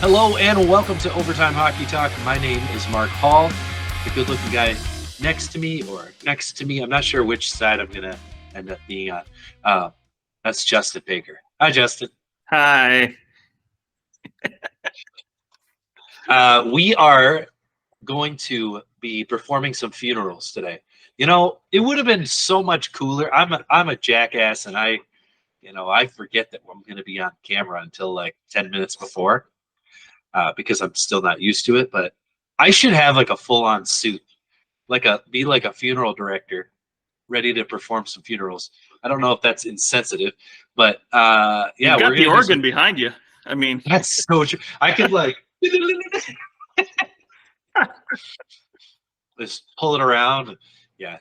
Hello and welcome to Overtime Hockey Talk. My name is Mark Hall. The good-looking guy next to me, I'm not sure which side I'm going to end up being on. That's Justin Baker. Hi, Justin. Hi. We are going to be performing some funerals today. You know, it would have been so much cooler. I'm a jackass, and I forget that I'm going to be on camera until like 10 minutes before. Because I'm still not used to it, but I should have like a full-on suit, be like a funeral director, ready to perform some funerals. I don't know if that's insensitive, but yeah, You've got the organ behind you. I mean, that's so true. I could like just pull it around. Yeah.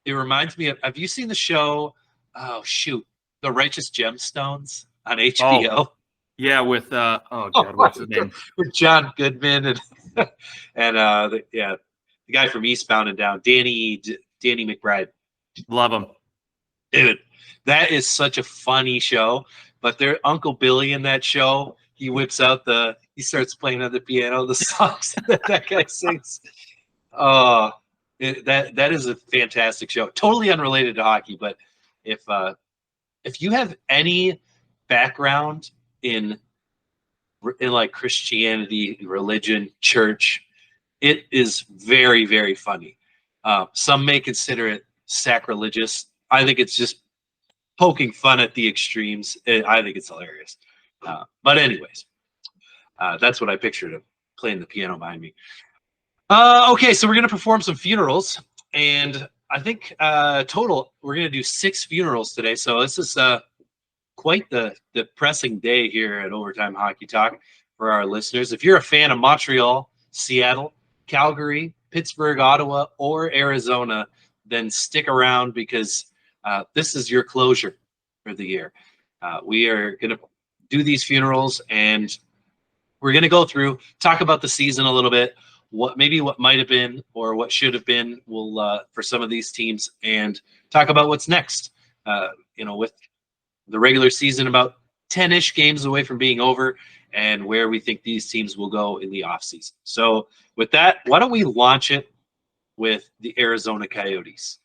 It reminds me of. Have you seen the show? Oh shoot, The Righteous Gemstones on HBO. Oh. Yeah, with what's his name? With John Goodman and the guy from Eastbound and Down, Danny McBride. Love him, dude. That is such a funny show. But their Uncle Billy in that show, he starts playing on the piano the songs that guy sings. Oh, that is a fantastic show. Totally unrelated to hockey, but if you have any background in like Christianity, religion, church, it is very, very funny. Some may consider it sacrilegious. I think it's just poking fun at the extremes. I think it's hilarious. But anyways, that's what I pictured him playing the piano behind me. Okay, so we're going to perform some funerals. And I think total, we're going to do 6 funerals today. So this is quite the depressing day here at Overtime Hockey Talk for our listeners. If you're a fan of Montreal, Seattle, Calgary, Pittsburgh, Ottawa, or Arizona, then stick around because this is your closure for the year. We are going to do these funerals, and we're going to go through, talk about the season a little bit, what might have been or what should have been for some of these teams, and talk about what's next. With the regular season about 10-ish games away from being over, and where we think these teams will go in the offseason. So with that, why don't we launch it with the Arizona Coyotes?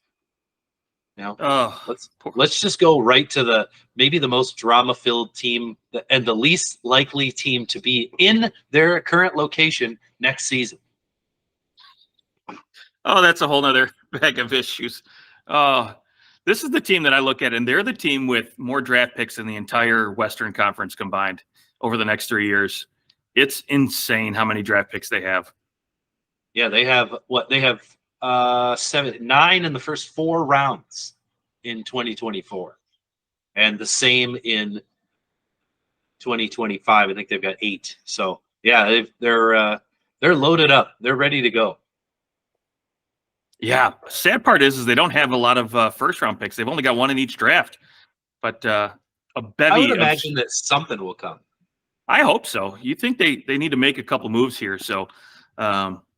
Let's just go right to maybe the most drama-filled team and the least likely team to be in their current location next season. Oh, that's a whole nother bag of issues. This is the team that I look at, and they're the team with more draft picks in the entire Western Conference combined over the next 3 years. It's insane how many draft picks they have. Yeah, they have 9 in the first 4 rounds in 2024, and the same in 2025. I think they've got 8. So yeah, they're loaded up. They're ready to go. Yeah, sad part is they don't have a lot of first-round picks. They've only got 1 in each draft, but a bevy. I would imagine that something will come. I hope so. You think they need to make a couple moves here, so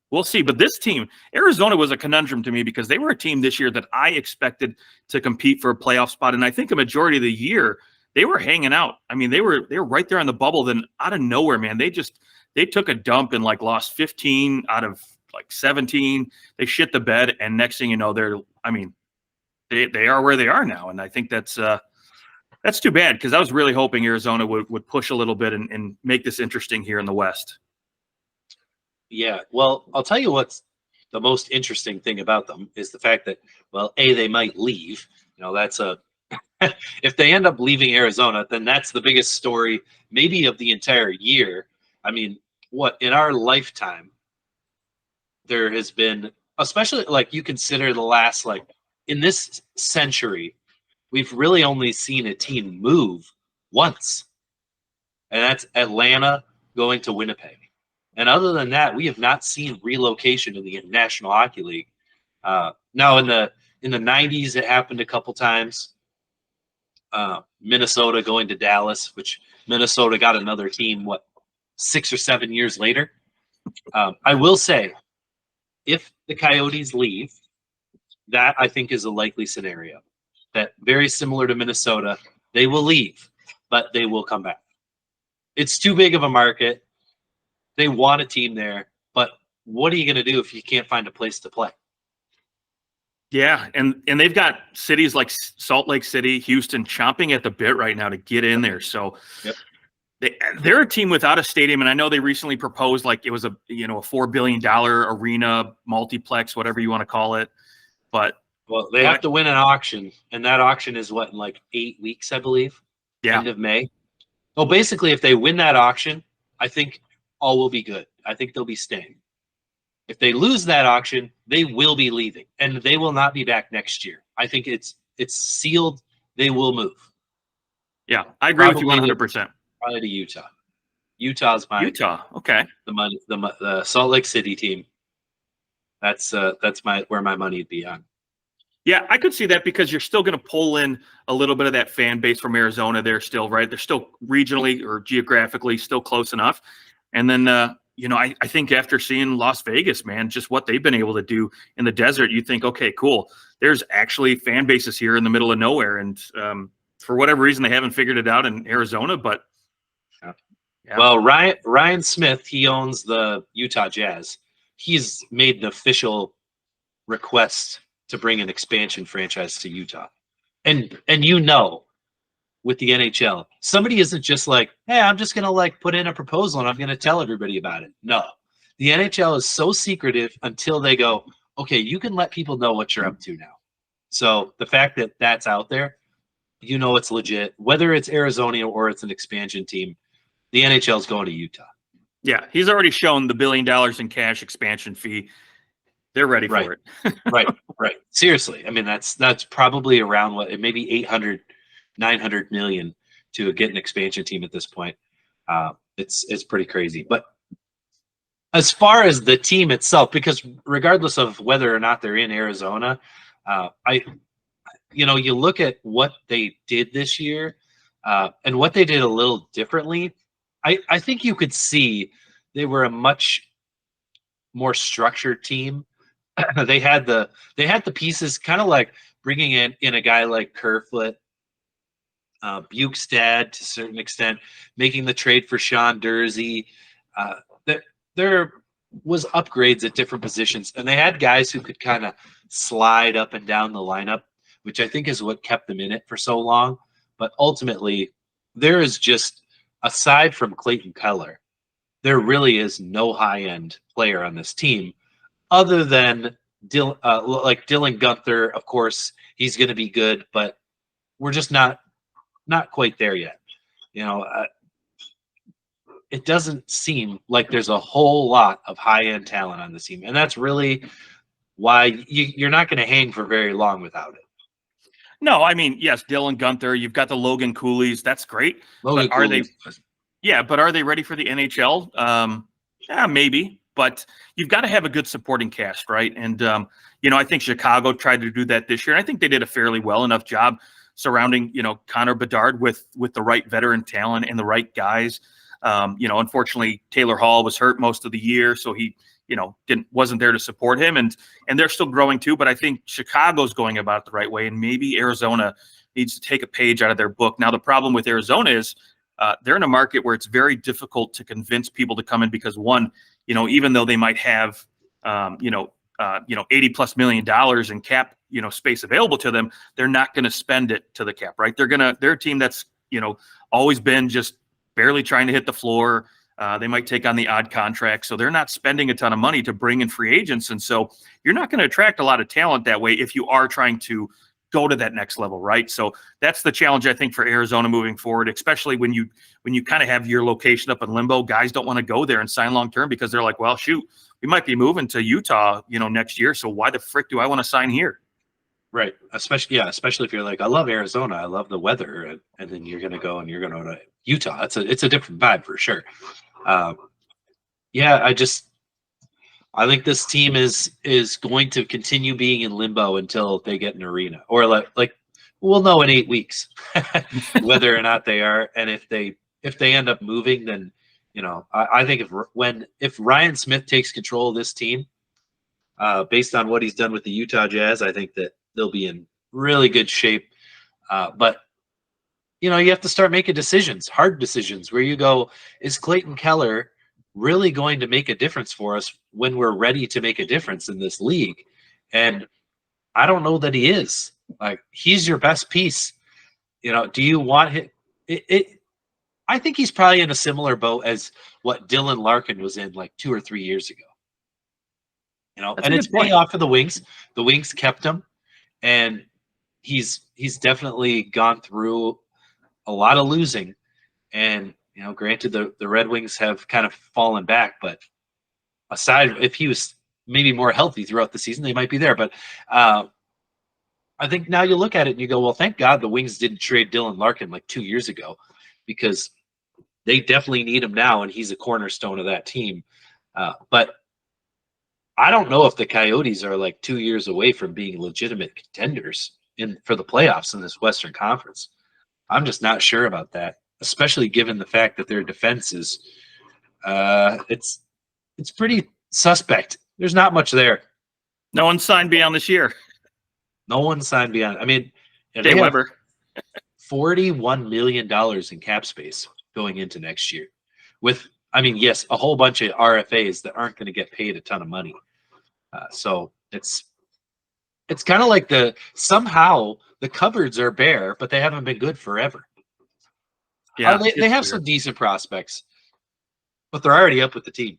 we'll see. But this team, Arizona, was a conundrum to me because they were a team this year that I expected to compete for a playoff spot, and I think a majority of the year they were hanging out. I mean, they were right there on the bubble. Then out of nowhere, man, they took a dump and lost 15 out of 17. They shit the bed, and next thing you know, they are where they are now, and I think that's too bad because I was really hoping Arizona would push a little bit and make this interesting here in the West. Yeah, well, I'll tell you what's the most interesting thing about them is the fact that, they might leave. That's if they end up leaving Arizona, then that's the biggest story maybe of the entire year. I mean, in our lifetime, there has been, especially you consider the last, in this century, we've really only seen a team move once, and that's Atlanta going to Winnipeg. And other than that, we have not seen relocation in the National Hockey League. Now, in the 90s, it happened a couple times. Minnesota going to Dallas, which Minnesota got another team, 6 or 7 years later. I will say, if the Coyotes leave, that I think is a likely scenario. That very similar to Minnesota, they will leave, but they will come back. It's too big of a market. They want a team there, but what are you going to do if you can't find a place to play? Yeah, and they've got cities like Salt Lake City, Houston chomping at the bit right now to get in there. So Yep. they're a team without a stadium, and I know they recently proposed like it was a $4 billion arena multiplex, whatever you want to call it. But they have to win an auction, and that auction is what, in like 8 weeks, I believe. Yeah. End of May. Well, basically, if they win that auction, I think all will be good. I think they'll be staying. If they lose that auction, they will be leaving, and they will not be back next year. I think it's sealed. They will move. Yeah, I agree with you 100%. Probably to Utah. Utah's my Okay. The Salt Lake City team. That's where my money would be on. Yeah, I could see that because you're still going to pull in a little bit of that fan base from Arizona. They're still right. They're still regionally or geographically still close enough. And then, I think after seeing Las Vegas, man, just what they've been able to do in the desert, you think, okay, cool. There's actually fan bases here in the middle of nowhere. And for whatever reason, they haven't figured it out in Arizona. But yeah. Well, Ryan Smith, he owns the Utah Jazz. He's made an official request to bring an expansion franchise to Utah. And with the NHL, somebody isn't just like, hey, I'm just going to like put in a proposal and I'm going to tell everybody about it. No, the NHL is so secretive until they go, okay, you can let people know what you're up to now. So the fact that that's out there, it's legit, whether it's Arizona or it's an expansion team, the NHL is going to Utah. Yeah. He's already shown the $1 billion in cash expansion fee. They're ready for it. Right. Seriously. I mean, that's probably around what, maybe 800, 900 million to get an expansion team at this point. It's pretty crazy. But as far as the team itself, because regardless of whether or not they're in Arizona, you look at what they did this year and what they did a little differently. I think you could see they were a much more structured team. They had the pieces, kind of like bringing in a guy like Kerfoot, Bukestad to a certain extent, making the trade for Sean Dursey. There was upgrades at different positions, and they had guys who could kind of slide up and down the lineup, which I think is what kept them in it for so long. But ultimately, there is just, aside from Clayton Keller, there really is no high-end player on this team other than Dylan Gunther. Of course, he's going to be good, but we're just not quite there yet. It doesn't seem like there's a whole lot of high-end talent on this team, and that's really why you're not going to hang for very long without it. No, I mean, yes, Dylan Gunther, you've got the Logan Coolies. That's great. But are they ready for the NHL? Yeah, maybe. But you've got to have a good supporting cast, right? And, I think Chicago tried to do that this year. And I think they did a fairly well enough job surrounding, Connor Bedard with the right veteran talent and the right guys. Unfortunately, Taylor Hall was hurt most of the year, so he, wasn't there to support him. And they're still growing too. But I think Chicago's going about it the right way. And maybe Arizona needs to take a page out of their book. Now, the problem with Arizona is they're in a market where it's very difficult to convince people to come in because, one, even though they might have, $80+ million in cap, space available to them, they're not going to spend it to the cap, right? They're a team that's, always been just barely trying to hit the floor. They might take on the odd contract. So they're not spending a ton of money to bring in free agents. And so you're not going to attract a lot of talent that way if you are trying to go to that next level, right? So that's the challenge, I think, for Arizona moving forward, especially when you kind of have your location up in limbo. Guys don't want to go there and sign long-term because they're like, well, shoot, we might be moving to Utah, next year. So why the frick do I want to sign here? Right. Especially if you're like, I love Arizona, I love the weather, and then you're going to go to Utah. It's a different vibe for sure. I think this team is going to continue being in limbo until they get an arena, or like we'll know in 8 weeks whether or not they are. And if they end up moving, then I think if Ryan Smith takes control of this team, based on what he's done with the Utah Jazz, I think that they'll be in really good shape. But you have to start making decisions, hard decisions, where you go, is Clayton Keller really going to make a difference for us when we're ready to make a difference in this league? And I don't know that he is. Like, he's your best piece. Do you want him? I think he's probably in a similar boat as what Dylan Larkin was in like 2 or 3 years ago. That's And a it's good point. paying off for the Wings. The Wings kept him, and he's definitely gone through a lot of losing. And granted, the Red Wings have kind of fallen back, but aside, if he was maybe more healthy throughout the season, they might be there. But I think now you look at it and you go, well, thank God the Wings didn't trade Dylan Larkin like 2 years ago, because they definitely need him now, and he's a cornerstone of that team. But I don't know if the Coyotes are like 2 years away from being legitimate contenders for the playoffs in this Western Conference. I'm just not sure about that, especially given the fact that their defense is it's pretty suspect. There's not much there. No one signed beyond this year. No one signed beyond. I mean, Jay Weber. $41 million in cap space going into next year. With, yes, a whole bunch of RFAs that aren't going to get paid a ton of money. So it's kind of like somehow the cupboards are bare, but they haven't been good forever. Yeah, they have some decent prospects, but they're already up with the team.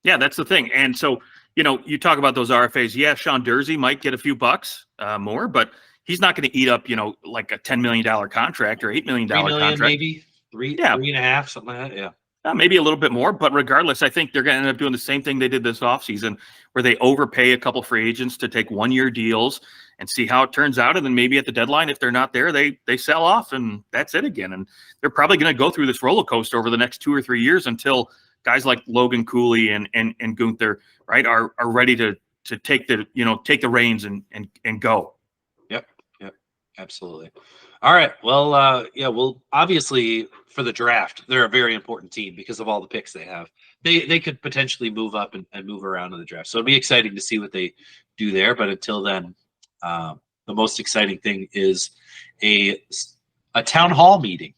Yeah, that's the thing. And so, you talk about those RFAs. Yeah, Sean Dursey might get a few bucks more, but he's not going to eat up, like a $10 million contract or $8 million contract. Maybe three and a half, something like that. Yeah. Maybe a little bit more, but regardless, I think they're going to end up doing the same thing they did this offseason, where they overpay a couple free agents to take 1-year deals and see how it turns out. And then maybe at the deadline, if they're not there, they sell off, and that's it again. And they're probably going to go through this roller coaster over the next 2 or 3 years until guys like Logan Cooley and Gunther, right, are ready to take the reins and go. Yep, absolutely. All right. Well, well, obviously for the draft, they're a very important team because of all the picks they have. They could potentially move up and move around in the draft. So it'll be exciting to see what they do there. But until then, the most exciting thing is a town hall meeting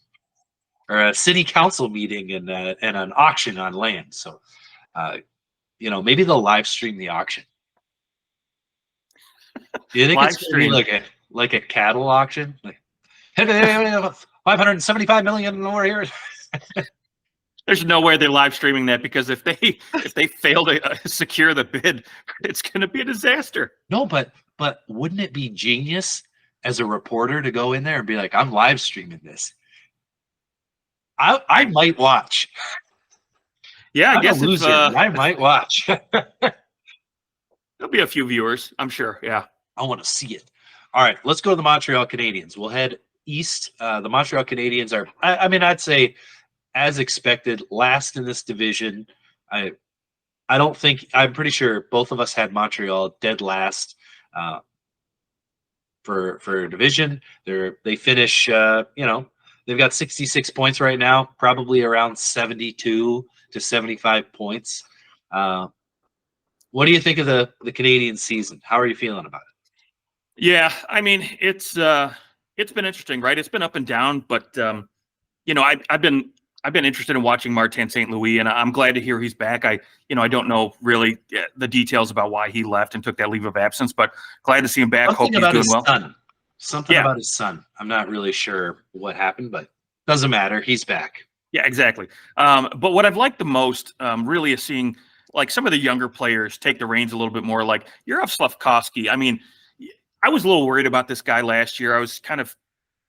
or a city council meeting and an auction on land. So, maybe they'll live stream the auction. Do you think Live it's going to be like a cattle auction? Like, hey, 575 million over here. There's no way they're live streaming that, because if they fail to secure the bid, it's going to be a disaster. No, but wouldn't it be genius as a reporter to go in there and be like, I'm live streaming this? I might watch. Yeah, I guess I might watch. There'll be a few viewers, I'm sure. Yeah, I want to see it. All right, let's go to the Montreal Canadiens. We'll head east. The Montreal Canadiens are, I'd say, as expected, last in this division. I'm pretty sure both of us had Montreal dead last for division. They finish, they've got 66 points right now, probably around 72 to 75 points. What do you think of the Canadian season? How are you feeling about it? Yeah, it's been interesting, right? It's been up and down, but I've been interested in watching Martin St. Louis, and I'm glad to hear he's back. I don't know really the details about why he left and took that leave of absence, but glad to see him back. Hope he's doing well. Something about his son. I'm not really sure what happened, but doesn't matter. He's back. Yeah, exactly. But what I've liked the most really is seeing like some of the younger players take the reins a little bit more. Like Jaromír Slafkovský. I was a little worried about this guy last year. I was kind of,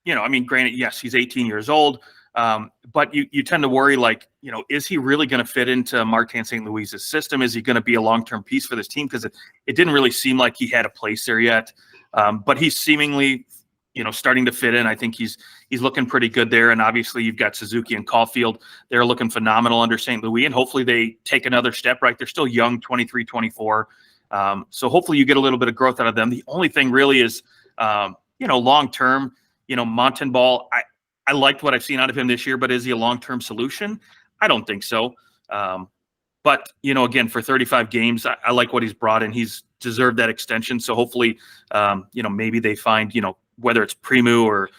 granted, yes, he's 18 years old. But you tend to worry, like, is he really going to fit into Martin St. Louis's system? Is he going to be a long-term piece for this team? Because it didn't really seem like he had a place there yet. But he's seemingly, starting to fit in. I think he's looking pretty good there. And obviously you've got Suzuki and Caulfield. They're looking phenomenal under St. Louis, and hopefully they take another step, right? They're still young, 23, 24. So hopefully you get a little bit of growth out of them. The only thing really is, long-term, Montembeault, I liked what I've seen out of him this year, but is he a long-term solution? I don't think so. But, again, for 35 games, I like what he's brought in. He's deserved that extension. So hopefully, maybe they find, whether it's Primu or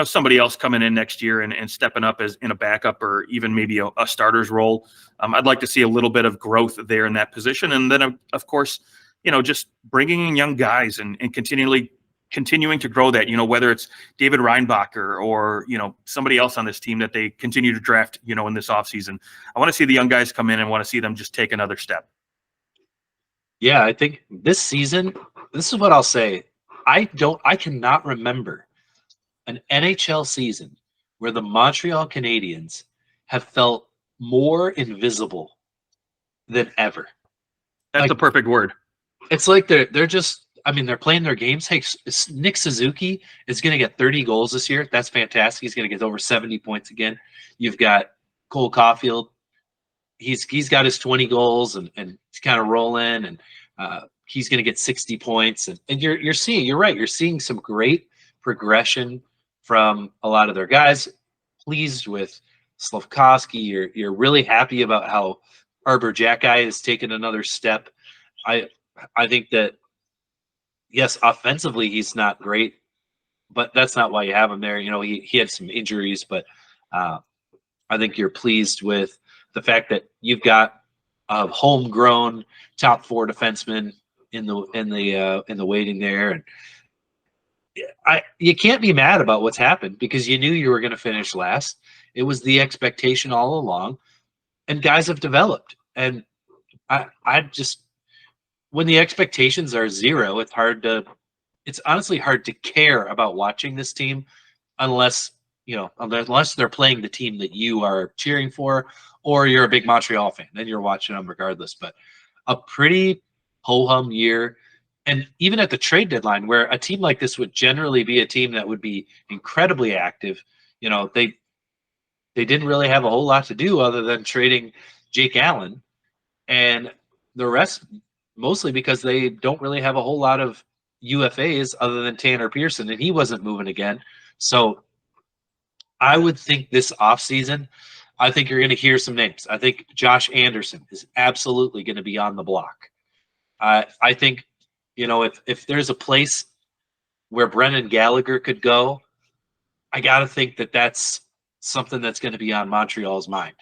somebody else coming in next year and stepping up as in a backup or even maybe a starter's role. I'd like to see a little bit of growth there in that position. And then, of course, just bringing in young guys and continuing to grow that, whether it's David Reinbacher or, somebody else on this team that they continue to draft, in this offseason. I want to see the young guys come in and want to see them just take another step. Yeah, I think this season, this is what I'll say. I cannot remember an NHL season where the Montreal Canadiens have felt more invisible than ever. That's a perfect word. It's like they're just, they're playing their games. Hey, Nick Suzuki is going to get 30 goals this year. That's fantastic. He's going to get over 70 points again. You've got Cole Caulfield. He's got his 20 goals and he's kind of rolling, and he's going to get 60 points. And you're right. You're seeing some great progression from a lot of their guys. Pleased with Slafkovsky. You're really happy about how Arbor Jacki has taken another step. I think that, yes, offensively he's not great, but that's not why you have him there. He had some injuries, but I think you're pleased with the fact that you've got a homegrown top 4 defenseman in the waiting there, and you can't be mad about what's happened because you knew you were going to finish last. It was the expectation all along, and guys have developed. And I just, when the expectations are zero, it's honestly hard to care about watching this team unless they're playing the team that you are cheering for, or you're a big Montreal fan. Then you're watching them regardless. But a pretty ho-hum year. And even at the trade deadline, where a team like this would generally be a team that would be incredibly active, they didn't really have a whole lot to do other than trading Jake Allen, and the rest mostly because they don't really have a whole lot of UFAs other than Tanner Pearson, and he wasn't moving again. So I would think this offseason, I think you're going to hear some names. I think Josh Anderson is absolutely going to be on the block. I think, if there's a place where Brendan Gallagher could go, I got to think that that's something that's going to be on Montreal's mind.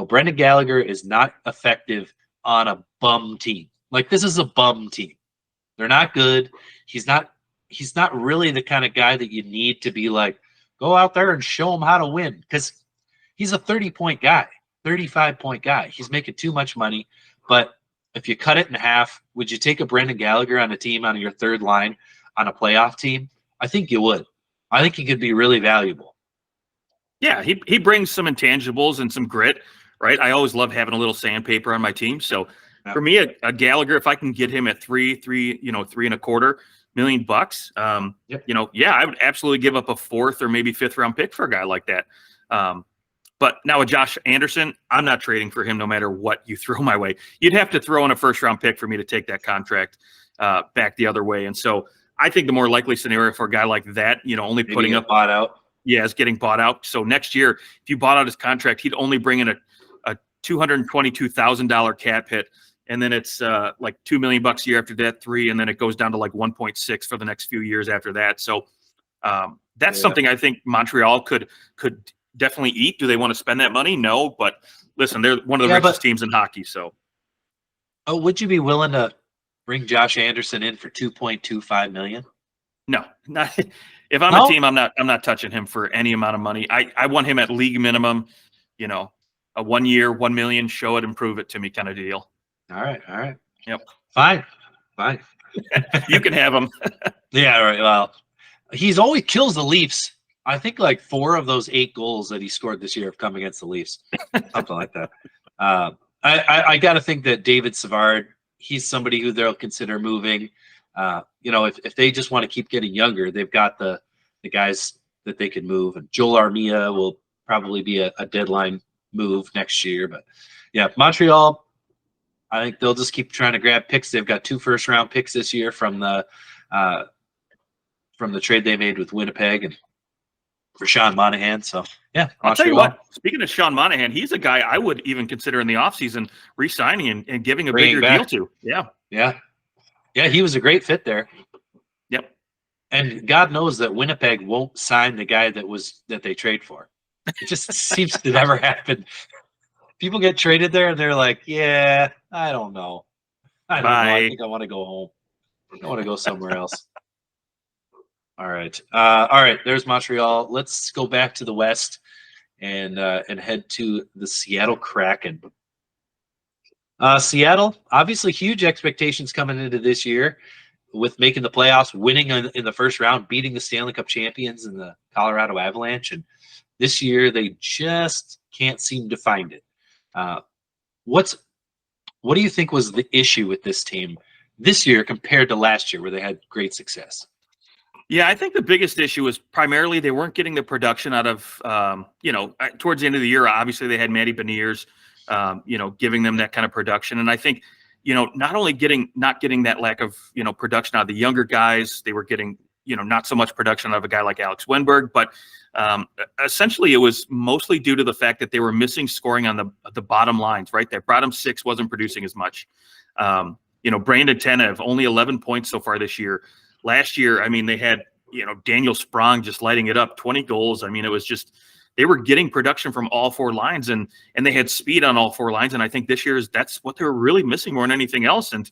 Brendan Gallagher is not effective on a bum team. Like, this is a bum team. They're not good. He's not really the kind of guy that you need to be like, go out there and show him how to win, because he's a 30-point guy, 35-point guy. He's making too much money. But if you cut it in half, would you take a Brendan Gallagher on a team on your third line on a playoff team? I think you would. I think he could be really valuable. Yeah, he brings some intangibles and some grit, right? I always love having a little sandpaper on my team. So for me, a Gallagher, if I can get him at $3.25 million bucks, I would absolutely give up a 4th or maybe 5th round pick for a guy like that. But now with Josh Anderson, I'm not trading for him no matter what you throw my way. You'd have to throw in a 1st round pick for me to take that contract back the other way. And so I think the more likely scenario for a guy like that, only maybe putting up bought out. Yeah, is getting bought out. So next year, if you bought out his contract, he'd only bring in a $222,000 cap hit. And then it's like $2 million a year after that, 3, and then it goes down to like 1.6 for the next few years after that. So that's something I think Montreal could definitely eat. Do they want to spend that money? No, but listen, they're one of the richest teams in hockey. So, would you be willing to bring Josh Anderson in for $2.25 million? No, not if I'm a team. I'm not touching him for any amount of money. I want him at league minimum. A 1 year, $1 million, show it and prove it to me kind of deal. All right. Yep. Fine. You can have him. Yeah. Right. Well, he's always kills the Leafs. I think like 4 of those 8 goals that he scored this year have come against the Leafs. Something like that. I got to think that David Savard, he's somebody who they'll consider moving. If they just want to keep getting younger, they've got the guys that they can move. And Joel Armia will probably be a deadline move next year. But yeah, Montreal, I think they'll just keep trying to grab picks. They've got 2 first-round picks this year from the trade they made with Winnipeg and for Sean Monahan. So yeah, I'll tell you what. Speaking of Sean Monahan, he's a guy I would even consider in the offseason re-signing and giving a bigger deal to. Yeah. He was a great fit there. Yep. And God knows that Winnipeg won't sign the guy that they trade for. It just seems to never happen. People get traded there and they're like, yeah, I don't know. I don't know. I Bye. think I want to go home. I want to go somewhere else. All right. All right. There's Montreal. Let's go back to the West and head to the Seattle Kraken. Seattle, obviously huge expectations coming into this year with making the playoffs, winning in the first round, beating the Stanley Cup champions in the Colorado Avalanche. And this year they just can't seem to find it. What do you think was the issue with this team this year compared to last year where they had great success? Yeah, I think the biggest issue was primarily they weren't getting the production out of, towards the end of the year, obviously they had Matty Beniers, giving them that kind of production. And I think, not only not getting that lack of, production out of the younger guys, they were getting, not so much production out of a guy like Alex Wenberg, but essentially it was mostly due to the fact that they were missing scoring on the bottom lines, right? That bottom six wasn't producing as much. Brandon Tanev, only 11 points so far this year. Last year, I mean, they had, Daniel Sprong just lighting it up, 20 goals. I mean, it was just, they were getting production from all four lines and they had speed on all four lines. And I think this year that's what they were really missing more than anything else. And,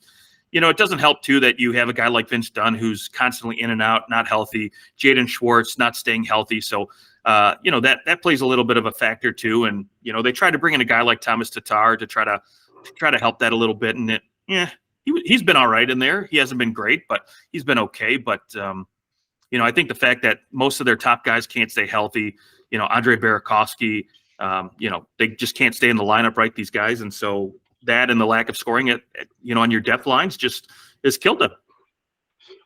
it doesn't help too that you have a guy like Vince Dunn who's constantly in and out, not healthy. Jaden Schwartz not staying healthy. So, that plays a little bit of a factor too. And, they tried to bring in a guy like Thomas Tatar to try to help that a little bit. And he's been all right in there. He hasn't been great, but he's been okay. But, I think the fact that most of their top guys can't stay healthy, Andre Burakovsky, they just can't stay in the lineup, right, these guys. And so that and the lack of scoring on your depth lines just has killed them.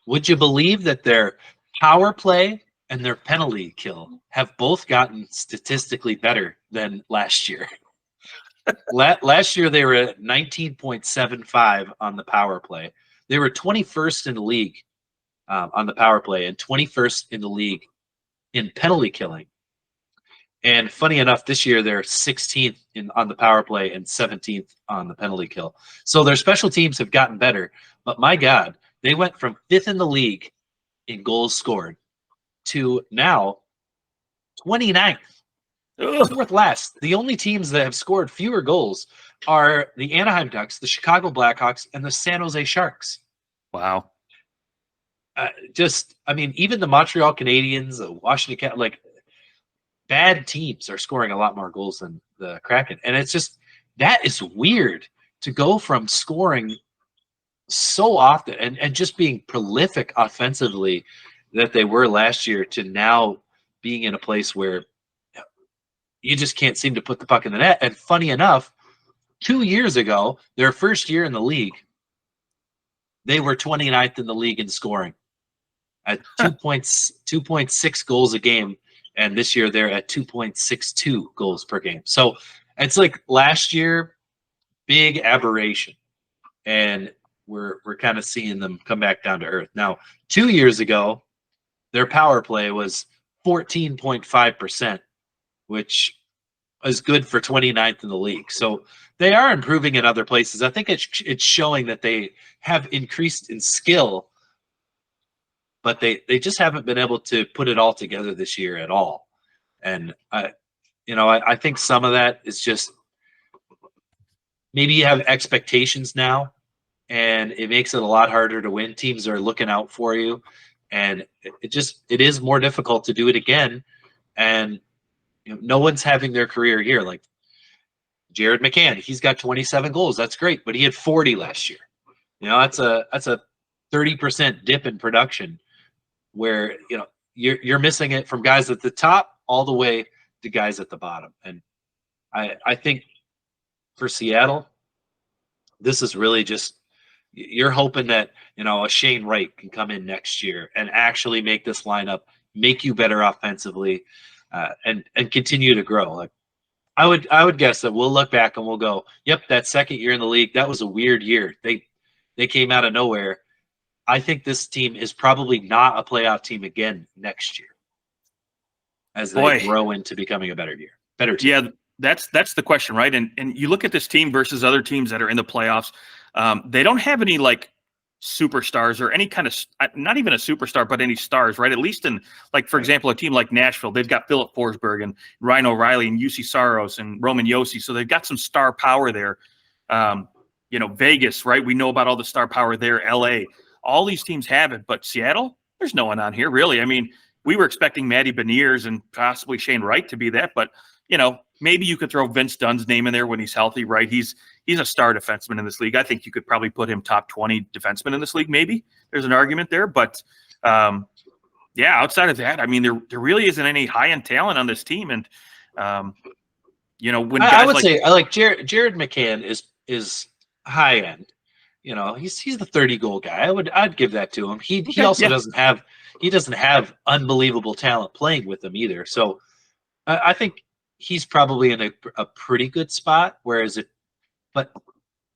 Would you believe that their power play and their penalty kill have both gotten statistically better than last year? Last year, they were at 19.75 on the power play. They were 21st in the league on the power play and 21st in the league in penalty killing. And funny enough, this year they're 16th on the power play and 17th on the penalty kill. So their special teams have gotten better. But my God, they went from 5th in the league in goals scored to now 29th. Fourth last. The only teams that have scored fewer goals are the Anaheim Ducks, the Chicago Blackhawks, and the San Jose Sharks. Wow. Even the Montreal Canadiens, the Washington, bad teams are scoring a lot more goals than the Kraken. And it's just, that is weird to go from scoring so often and just being prolific offensively that they were last year to now being in a place where you just can't seem to put the puck in the net. And funny enough, 2 years ago, their first year in the league, they were 29th in the league in scoring at 2.6 goals a game. And this year they're at 2.62 goals per game. So it's like last year, big aberration. And we're kind of seeing them come back down to earth. Now, 2 years ago, their power play was 14.5%, which is good for 29th in the league. So they are improving in other places. I think it's showing that they have increased in skill, but they just haven't been able to put it all together this year at all. And I think some of that is just maybe you have expectations now, and it makes it a lot harder to win. Teams are looking out for you, and it is more difficult to do it again. And no one's having their career here. Like Jared McCann, he's got 27 goals. That's great, but he had 40 last year. That's a 30% dip in production, where you're missing it from guys at the top all the way to guys at the bottom. And I think for Seattle, this is really just, you're hoping that a Shane Wright can come in next year and actually make this lineup, make you better offensively, and continue to grow. Like I would guess that we'll look back and we'll go, yep, that second year in the league, that was a weird year. They came out of nowhere. I think this team is probably not a playoff team again next year as they grow into becoming a better team. Yeah, that's the question, right? And you look at this team versus other teams that are in the playoffs. They don't have any superstars or any kind of, not even a superstar, but any stars, right? At least in, like, for example, a team like Nashville, they've got Philip Forsberg and Ryan O'Reilly and UC Saros and Roman Josi. So they've got some star power there. Vegas, right? We know about all the star power there. LA, all these teams have it, but Seattle, there's no one on here really. I mean, we were expecting Matty Beniers and possibly Shane Wright to be that, but maybe you could throw Vince Dunn's name in there when he's healthy, right? He's a star defenseman in this league. I think you could probably put him top 20 defenseman in this league. Maybe there's an argument there, but outside of that, I mean, there really isn't any high-end talent on this team. And when I would say I like Jared McCann is high end. He's the 30 goal guy. I'd give that to him. He also doesn't have unbelievable talent playing with him either. So I think he's probably in a pretty good spot. But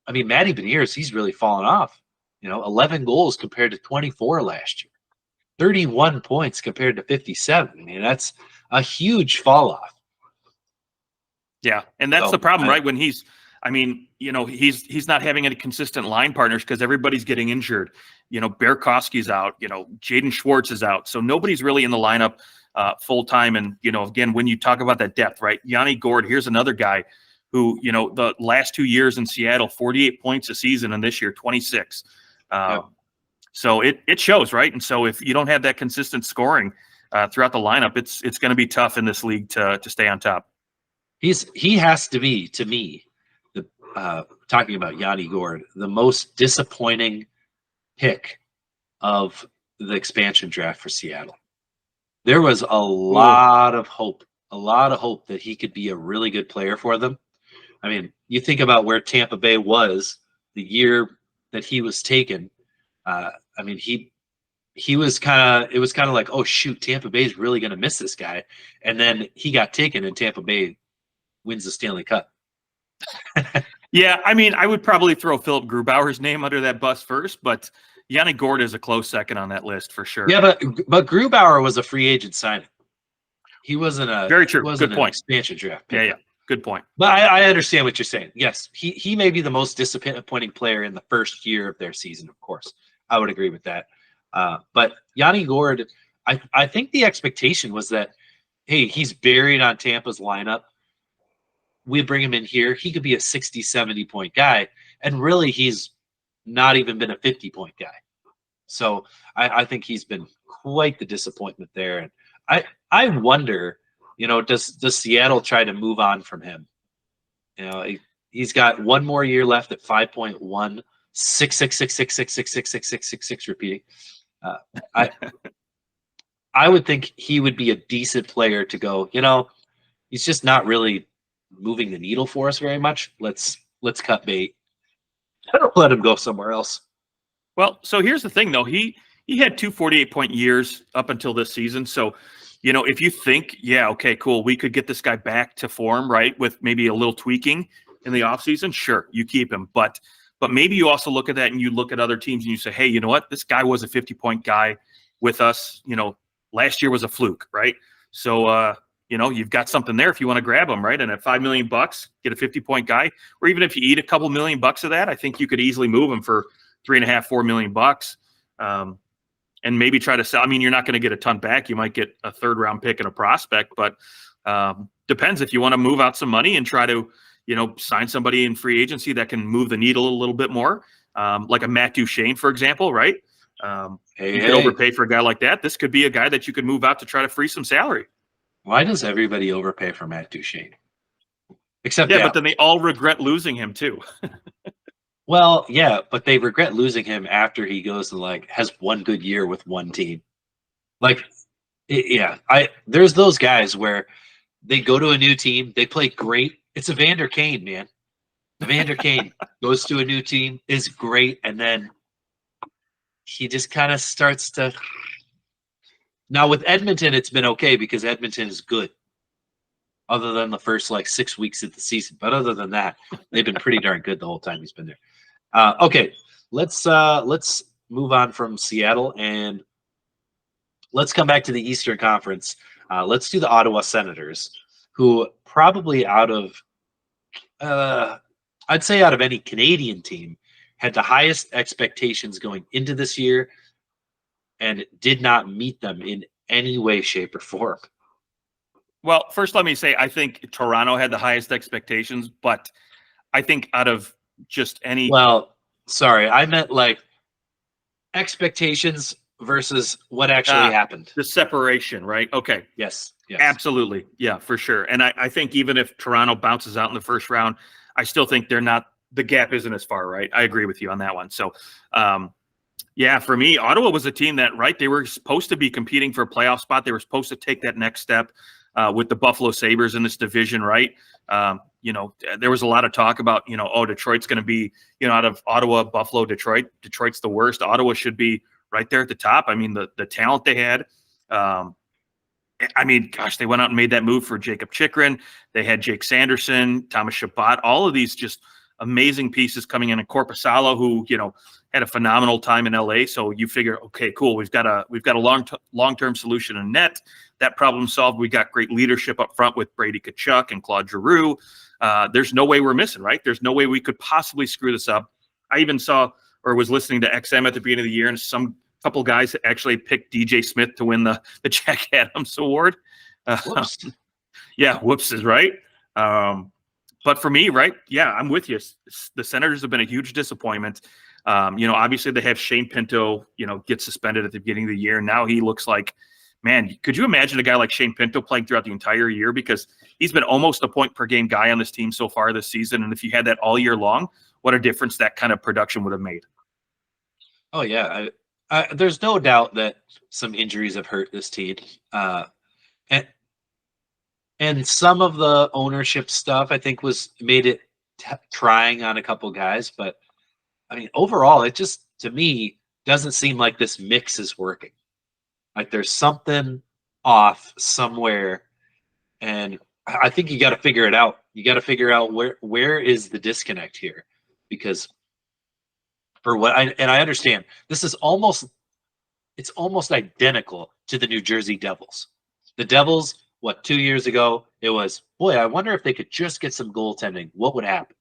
I mean, Matty Beniers, he's really fallen off. 11 goals compared to 24 last year, 31 points compared to 57. I mean, that's a huge fall off. Yeah, and that's the problem, right? When he's not having any consistent line partners because everybody's getting injured. Burakovsky's out. Jaden Schwartz is out, so nobody's really in the lineup full time. And again, when you talk about that depth, right? Yanni Gourde, here's another guy who the last 2 years in Seattle, 48 points a season, and this year 26. So it shows, right? And so if you don't have that consistent scoring throughout the lineup, it's going to be tough in this league to stay on top. He has to be, to me, talking about Yanni Gourde, the most disappointing pick of the expansion draft for Seattle. There was a lot of hope that he could be a really good player for them. I mean, you think about where Tampa Bay was the year that he was taken. I mean, it was kind of like, oh shoot, Tampa Bay is really going to miss this guy. And then he got taken and Tampa Bay wins the Stanley Cup. Yeah, I mean, I would probably throw Philip Grubauer's name under that bus first, but Yanni Gourde is a close second on that list for sure. Yeah, but Grubauer was a free agent signing. He wasn't a very true. Wasn't Good point. Expansion draft pick. Yeah. Good point. But I understand what you're saying. Yes, he may be the most disappointing player in the first year of their season. Of course, I would agree with that. But Yanni Gourde, I think the expectation was that, hey, he's buried on Tampa's lineup. We bring him in here. He could be a 60, 70-point guy. And really, he's not even been a 50-point guy. So I think he's been quite the disappointment there. And I wonder, does Seattle try to move on from him? He's got one more year left at 5.1, 66666666666 repeating. I would think he would be a decent player to go, he's just not really moving the needle for us very much. Let's cut bait. Let him go somewhere else. Well, so here's the thing, though. He had 2 48-point years up until this season. So, if you think, yeah, okay, cool, we could get this guy back to form, right, with maybe a little tweaking in the offseason, sure, you keep him. But maybe you also look at that and you look at other teams and you say, hey, you know what? This guy was a 50-point guy with us. Last year was a fluke, right? So, you've got something there if you want to grab him, right? And at $5 million, get a 50-point guy, or even if you eat a couple $1 million of that, I think you could easily move him for $3.5, $4 million, and maybe try to sell. I mean, you're not going to get a ton back. You might get a 3rd-round pick and a prospect, but depends if you want to move out some money and try to, sign somebody in free agency that can move the needle a little bit more, like a Matt Duchene, for example, right? You could overpay for a guy like that. This could be a guy that you could move out to try to free some salary. Why does everybody overpay for Matt Duchene? Except but then they all regret losing him too. Well, yeah, but they regret losing him after he goes and has one good year with one team. There's those guys where they go to a new team, they play great. It's Evander Kane, man. Evander Kane goes to a new team, is great, and then he just kind of starts to. Now with Edmonton, it's been okay because Edmonton is good, other than the first 6 weeks of the season. But other than that, they've been pretty darn good the whole time he's been there. Okay, let's move on from Seattle and let's come back to the Eastern Conference. Let's do the Ottawa Senators, who probably out of any Canadian team had the highest expectations going into this year and did not meet them in any way, shape, or form. Well, first, let me say, I think Toronto had the highest expectations, but I think out of just any. Well, sorry, I meant like expectations versus what actually happened. The separation, right? Okay. Yes. Absolutely. Yeah, for sure. And I think even if Toronto bounces out in the first round, I still think the gap isn't as far, right? I agree with you on that one. So, yeah, for me, Ottawa was a team that, right, they were supposed to be competing for a playoff spot. They were supposed to take that next step with the Buffalo Sabres in this division, right? There was a lot of talk about, Detroit's going to be, out of Ottawa, Buffalo, Detroit's the worst. Ottawa should be right there at the top. I mean, the talent they had. They went out and made that move for Jacob Chikrin. They had Jake Sanderson, Thomas Chabot, all of these just amazing pieces coming in. And Korpisalo, who, had a phenomenal time in LA. So you figure, okay, cool. We've got a long-term solution in net. That problem solved. We got great leadership up front with Brady Tkachuk and Claude Giroux. There's no way we're missing, right? There's no way we could possibly screw this up. I even saw or was listening to XM at the beginning of the year, and some couple guys actually picked DJ Smith to win the Jack Adams Award. Whoops. Yeah, whoops is right. But for me, right, yeah, I'm with you. The Senators have been a huge disappointment. Obviously they have Shane Pinto, get suspended at the beginning of the year. Now he looks like, man, could you imagine a guy like Shane Pinto playing throughout the entire year? Because he's been almost a point per game guy on this team so far this season. And if you had that all year long, what a difference that kind of production would have made. Oh, yeah. There's no doubt that some injuries have hurt this team. And some of the ownership stuff, I think, made it trying on a couple guys. But, I mean, overall, it just, to me, doesn't seem like this mix is working. Like there's something off somewhere. And I think you got to figure it out. You got to figure out where is the disconnect here? Because I understand this is almost identical to the New Jersey Devils. The Devils, 2 years ago, it was, boy, I wonder if they could just get some goaltending. What would happen?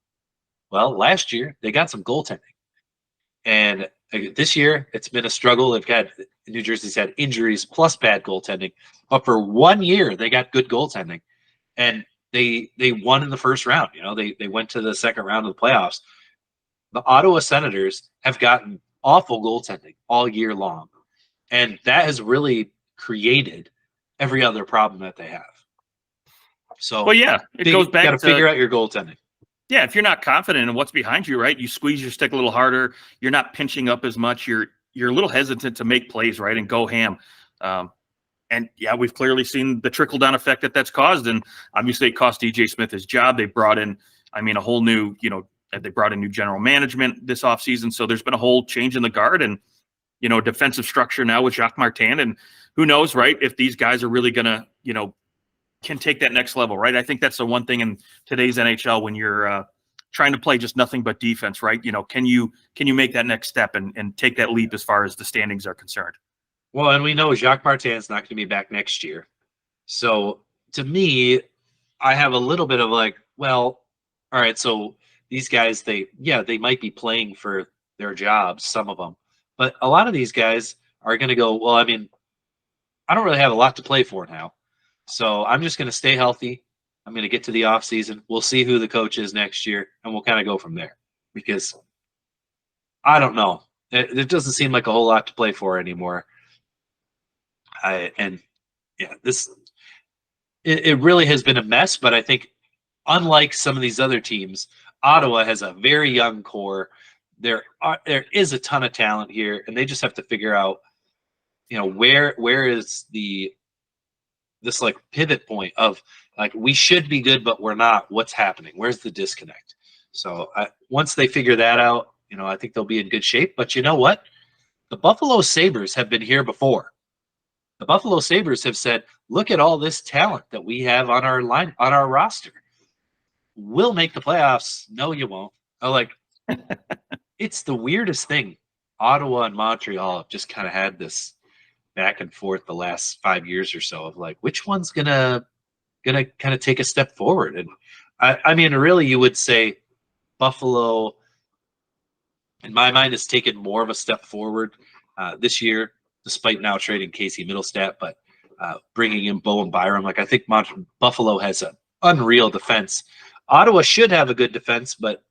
Well, last year they got some goaltending. And this year it's been a struggle. New Jersey's had injuries plus bad goaltending. But for 1 year they got good goaltending. And they won in the first round. They went to the second round of the playoffs. The Ottawa Senators have gotten awful goaltending all year long. And that has really created every other problem that they have. So, well, yeah, it goes back to figure out your goaltending. Yeah, if you're not confident in what's behind you, right, you squeeze your stick a little harder. You're not pinching up as much. You're a little hesitant to make plays, right, and go ham. And yeah, we've clearly seen the trickle down effect that's caused, and obviously it cost DJ Smith his job. They brought in, a whole new, they brought in new general management this offseason. So there's been a whole change in the guard and, defensive structure now with Jacques Martin. And who knows, right, if these guys are really going to, can take that next level, right? I think that's the one thing in today's NHL when you're trying to play just nothing but defense, right? Can you make that next step and take that leap as far as the standings are concerned? Well, and we know Jacques Martin's not going to be back next year. So to me, I have a little bit of like, well, all right, so these guys, they might be playing for their jobs, some of them, but a lot of these guys are going to go, well, I mean, I don't really have a lot to play for now. So I'm just going to stay healthy. I'm going to get to the off season. We'll see who the coach is next year, and we'll kind of go from there. Because I don't know. It doesn't seem like a whole lot to play for anymore. It really has been a mess. But I think, unlike some of these other teams, Ottawa has a very young core. There is a ton of talent here, and they just have to figure out, where is this like pivot point of like we should be good but we're not. What's happening? Where's the disconnect? So once they figure that out, I think they'll be in good shape. But you know what? The Buffalo Sabres have been here before. The Buffalo Sabres have said, "Look at all this talent that we have on our roster. We'll make the playoffs." No, you won't. It's the weirdest thing. Ottawa and Montreal have just kind of had this back and forth the last 5 years or so of like, which one's gonna kind of take a step forward? And I mean, really, you would say Buffalo in my mind, has taken more of a step forward this year, despite now trading Casey Middlestat, but bringing in Bowen Byram. Like, I think Buffalo has an unreal defense. Ottawa should have a good defense, but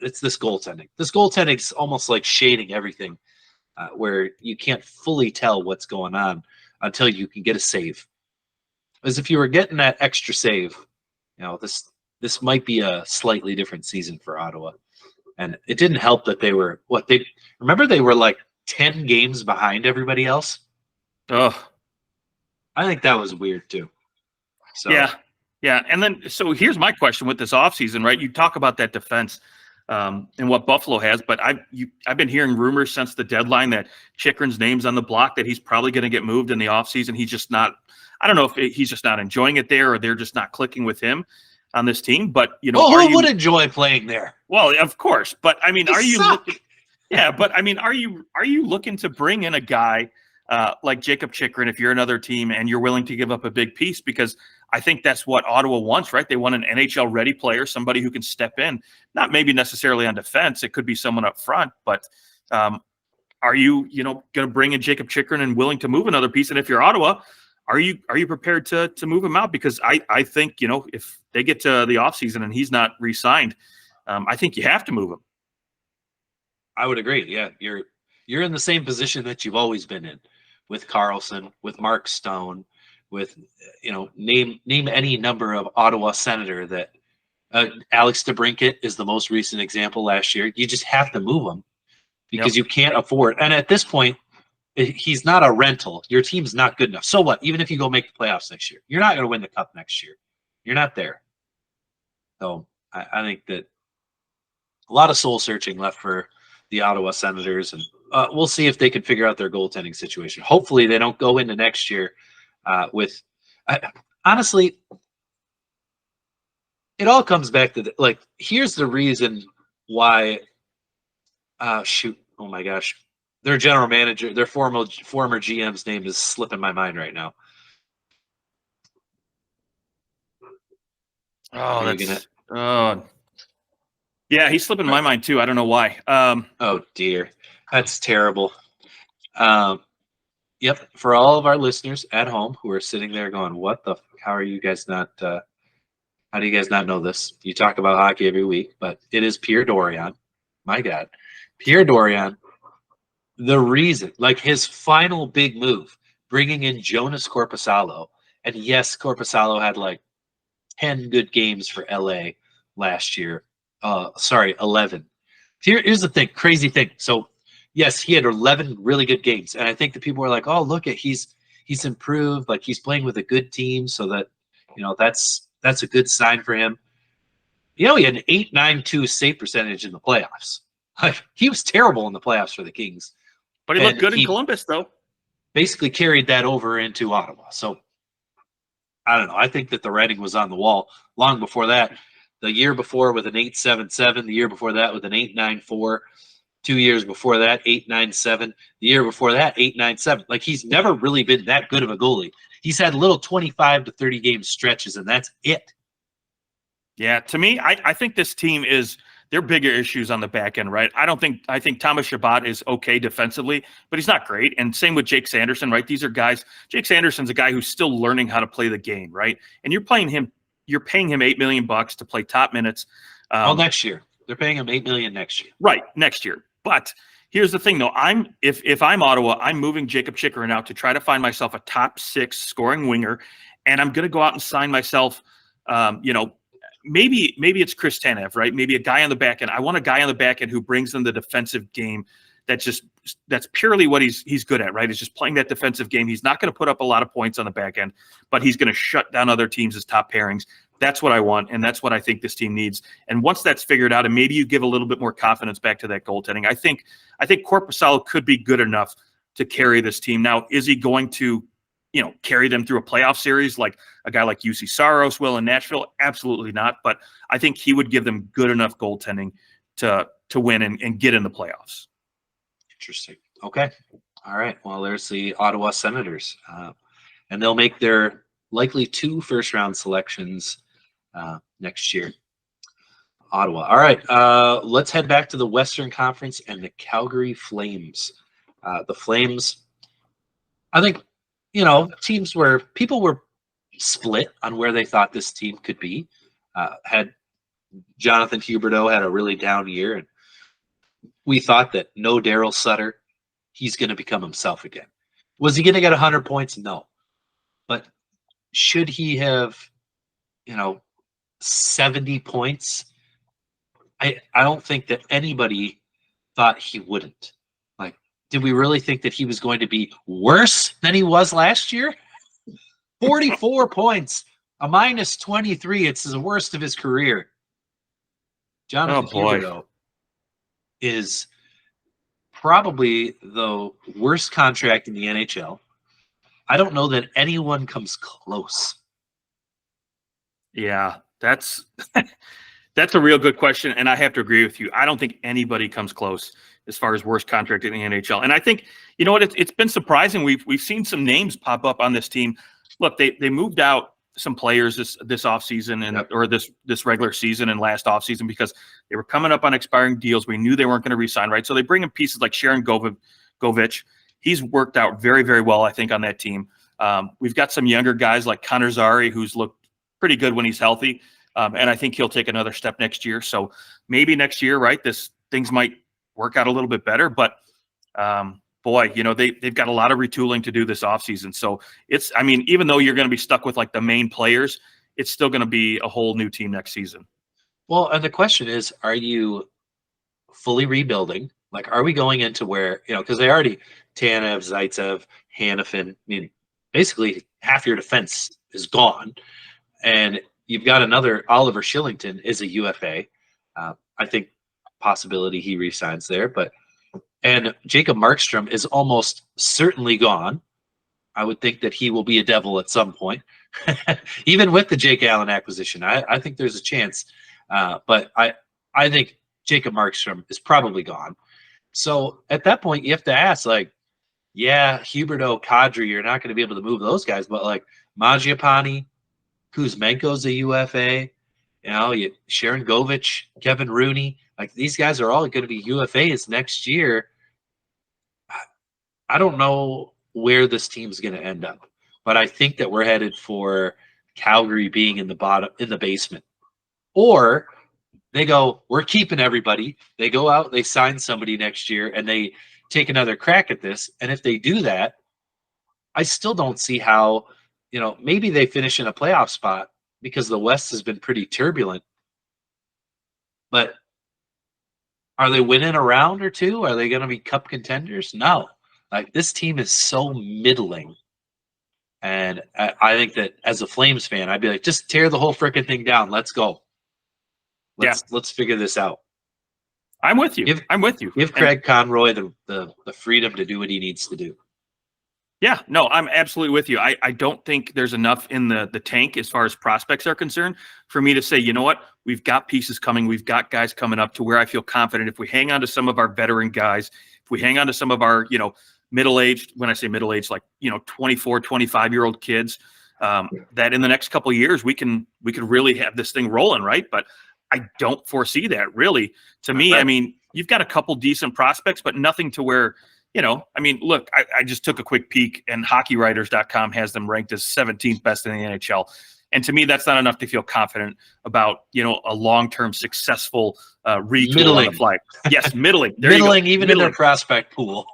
it's this goaltending. This goaltending is almost like shading everything, where you can't fully tell what's going on until you can get a save. As if you were getting that extra save, this might be a slightly different season for Ottawa. And it didn't help that they were they were like 10 games behind everybody else. Oh, I think that was weird too. So yeah. And then, so here's my question with this offseason, right? You talk about that defense and what Buffalo has, but I've been hearing rumors since the deadline that Chychrun's name's on the block, that he's probably going to get moved in the offseason. He's just not, I don't know if he's just not enjoying it there, or they're just not clicking with him on this team. But, who would enjoy playing there? Well, of course. But I mean, are you looking to bring in a guy like Jacob Chychrun if you're another team and you're willing to give up a big piece? Because I think that's what Ottawa wants, right? They want an NHL-ready player, somebody who can step in, not maybe necessarily on defense. It could be someone up front. But are you, going to bring in Jacob Chychrun and willing to move another piece? And if you're Ottawa, are you prepared to move him out? Because I think, if they get to the offseason and he's not re-signed, I think you have to move him. I would agree. Yeah, you're in the same position that you've always been in, with Carlson, with Mark Stone, with name any number of Ottawa Senator that Alex DeBrincat is the most recent example last year. You just have to move him because you can't afford. And at this point, he's not a rental. Your team's not good enough. So what? Even if you go make the playoffs next year, you're not going to win the cup next year. You're not there. So I think that a lot of soul searching left for the Ottawa Senators, and we'll see if they can figure out their goaltending situation. Hopefully they don't go into next year with honestly, it all comes back to here's the reason why oh my gosh, their general manager, their former GM's name is slipping my mind right now. Yeah, he's slipping my mind too. I don't know why. Oh dear, that's terrible. Yep, for all of our listeners at home who are sitting there going, "What the? How are you guys not? How do you guys not know this? You talk about hockey every week, but it is Pierre Dorion. My God, Pierre Dorion. The reason, his final big move, bringing in Jonas Korpisalo, and yes, Korpisalo had 10 good games for LA last year. 11. Here's the thing, crazy thing. So, yes, he had 11 really good games, and I think that people were like, "Oh, look at he's improved. He's playing with a good team, so that that's a good sign for him." He had an .892 save percentage in the playoffs. He was terrible in the playoffs for the Kings, but he looked good in Columbus, though. Basically carried that over into Ottawa. So I don't know. I think that the writing was on the wall long before that. The year before with an .877, the year before that with an .894, 2 years before that, .897, the year before that, .897. He's never really been that good of a goalie. He's had little 25 to 30 game stretches, and that's it. Yeah, to me, I think this team they're bigger issues on the back end, right? I think Thomas Chabot is okay defensively, but he's not great. And same with Jake Sanderson, right? These are guys. Jake Sanderson's a guy who's still learning how to play the game, right? And you're paying him $8 million to play top minutes. Next year. They're paying him $8 million next year. Right, next year. But here's the thing, though. If I'm Ottawa, I'm moving Jacob Chychrun out to try to find myself a top 6 scoring winger, and I'm going to go out and sign myself, maybe it's Chris Tanev, right? Maybe a guy on the back end. I want a guy on the back end who brings in the defensive game. That's purely what he's good at, right? He's just playing that defensive game. He's not going to put up a lot of points on the back end, but he's going to shut down other teams as top pairings. That's what I want, and that's what I think this team needs. And once that's figured out, and maybe you give a little bit more confidence back to that goaltending, I think Korpisalo could be good enough to carry this team. Now, is he going to carry them through a playoff series like a guy like UC Saros will in Nashville? Absolutely not. But I think he would give them good enough goaltending to win and get in the playoffs. Interesting. Okay. All right. Well, there's the Ottawa Senators. And they'll make their likely 2 first-round selections next year. Ottawa. All right, let's head back to the Western Conference and the Calgary Flames. The Flames, I think, teams where people were split on where they thought this team could be. Had Jonathan Huberdeau had a really down year, and we thought that no Daryl Sutter, he's going to become himself again. Was he going to get 100 points? No. But should he have, 70 points? I don't think that anybody thought he wouldn't. Like, did we really think that he was going to be worse than he was last year? 44 points, a minus 23. It's the worst of his career. Jonathan Huberdeau is probably the worst contract in the NHL. I don't know that anyone comes close. Yeah, that's that's a real good question, and I have to agree with you. I don't think anybody comes close as far as worst contract in the NHL. And I think, you know what, it's been surprising. We've seen some names pop up on this team. Look, they moved out some players this offseason and or this regular season and last offseason because they were coming up on expiring deals. We knew they weren't going to re-sign, right? So they bring in pieces like Sharon Govich. He's worked out very, very well, I think, on that team. We've got some younger guys like Connor Zary, who's looked pretty good when he's healthy. And I think he'll take another step next year. So maybe next year, right, things might work out a little bit better. But boy, they've got a lot of retooling to do this offseason. So even though you're going to be stuck with like the main players, it's still going to be a whole new team next season. Well, and the question is, are you fully rebuilding? Like, are we going into where, because they already, Tanev, Zaitsev, Hanifin, basically half your defense is gone. And you've got another, Oliver Shillington is a UFA. I think possibility he re-signs there, and Jacob Markstrom is almost certainly gone. I would think that he will be a Devil at some point, even with the Jake Allen acquisition. I think there's a chance, but I think Jacob Markstrom is probably gone. So at that point, you have to ask, Huberdeau, Kadri, you're not going to be able to move those guys, but Mangiapane, Kuzmenko's a UFA, Sharon Govich, Kevin Rooney, these guys are all going to be UFAs next year. I don't know where this team's going to end up, but I think that we're headed for Calgary being in the basement. Or they go, we're keeping everybody. They go out, they sign somebody next year, and they take another crack at this. And if they do that, I still don't see how, maybe they finish in a playoff spot because the West has been pretty turbulent. But are they winning a round or two? Are they going to be cup contenders? No. This team is so middling. And I think that as a Flames fan, I'd be like, just tear the whole freaking thing down. Let's go. Let's figure this out. I'm with you. Give Craig Conroy the freedom to do what he needs to do. Yeah, no, I'm absolutely with you. I don't think there's enough in the tank as far as prospects are concerned for me to say, you know what, we've got pieces coming. We've got guys coming up to where I feel confident if we hang on to some of our veteran guys, if we hang on to some of our, middle-aged, when I say middle-aged, 24, 25-year-old kids, that in the next couple of years we could really have this thing rolling, right? But I don't foresee that really. To me, you've got a couple decent prospects, but nothing to where, look, I just took a quick peek and hockeywriters.com has them ranked as 17th best in the NHL. And to me, that's not enough to feel confident about, a long-term successful retool on the fly. Yes, middling. Middling, even in their prospect pool.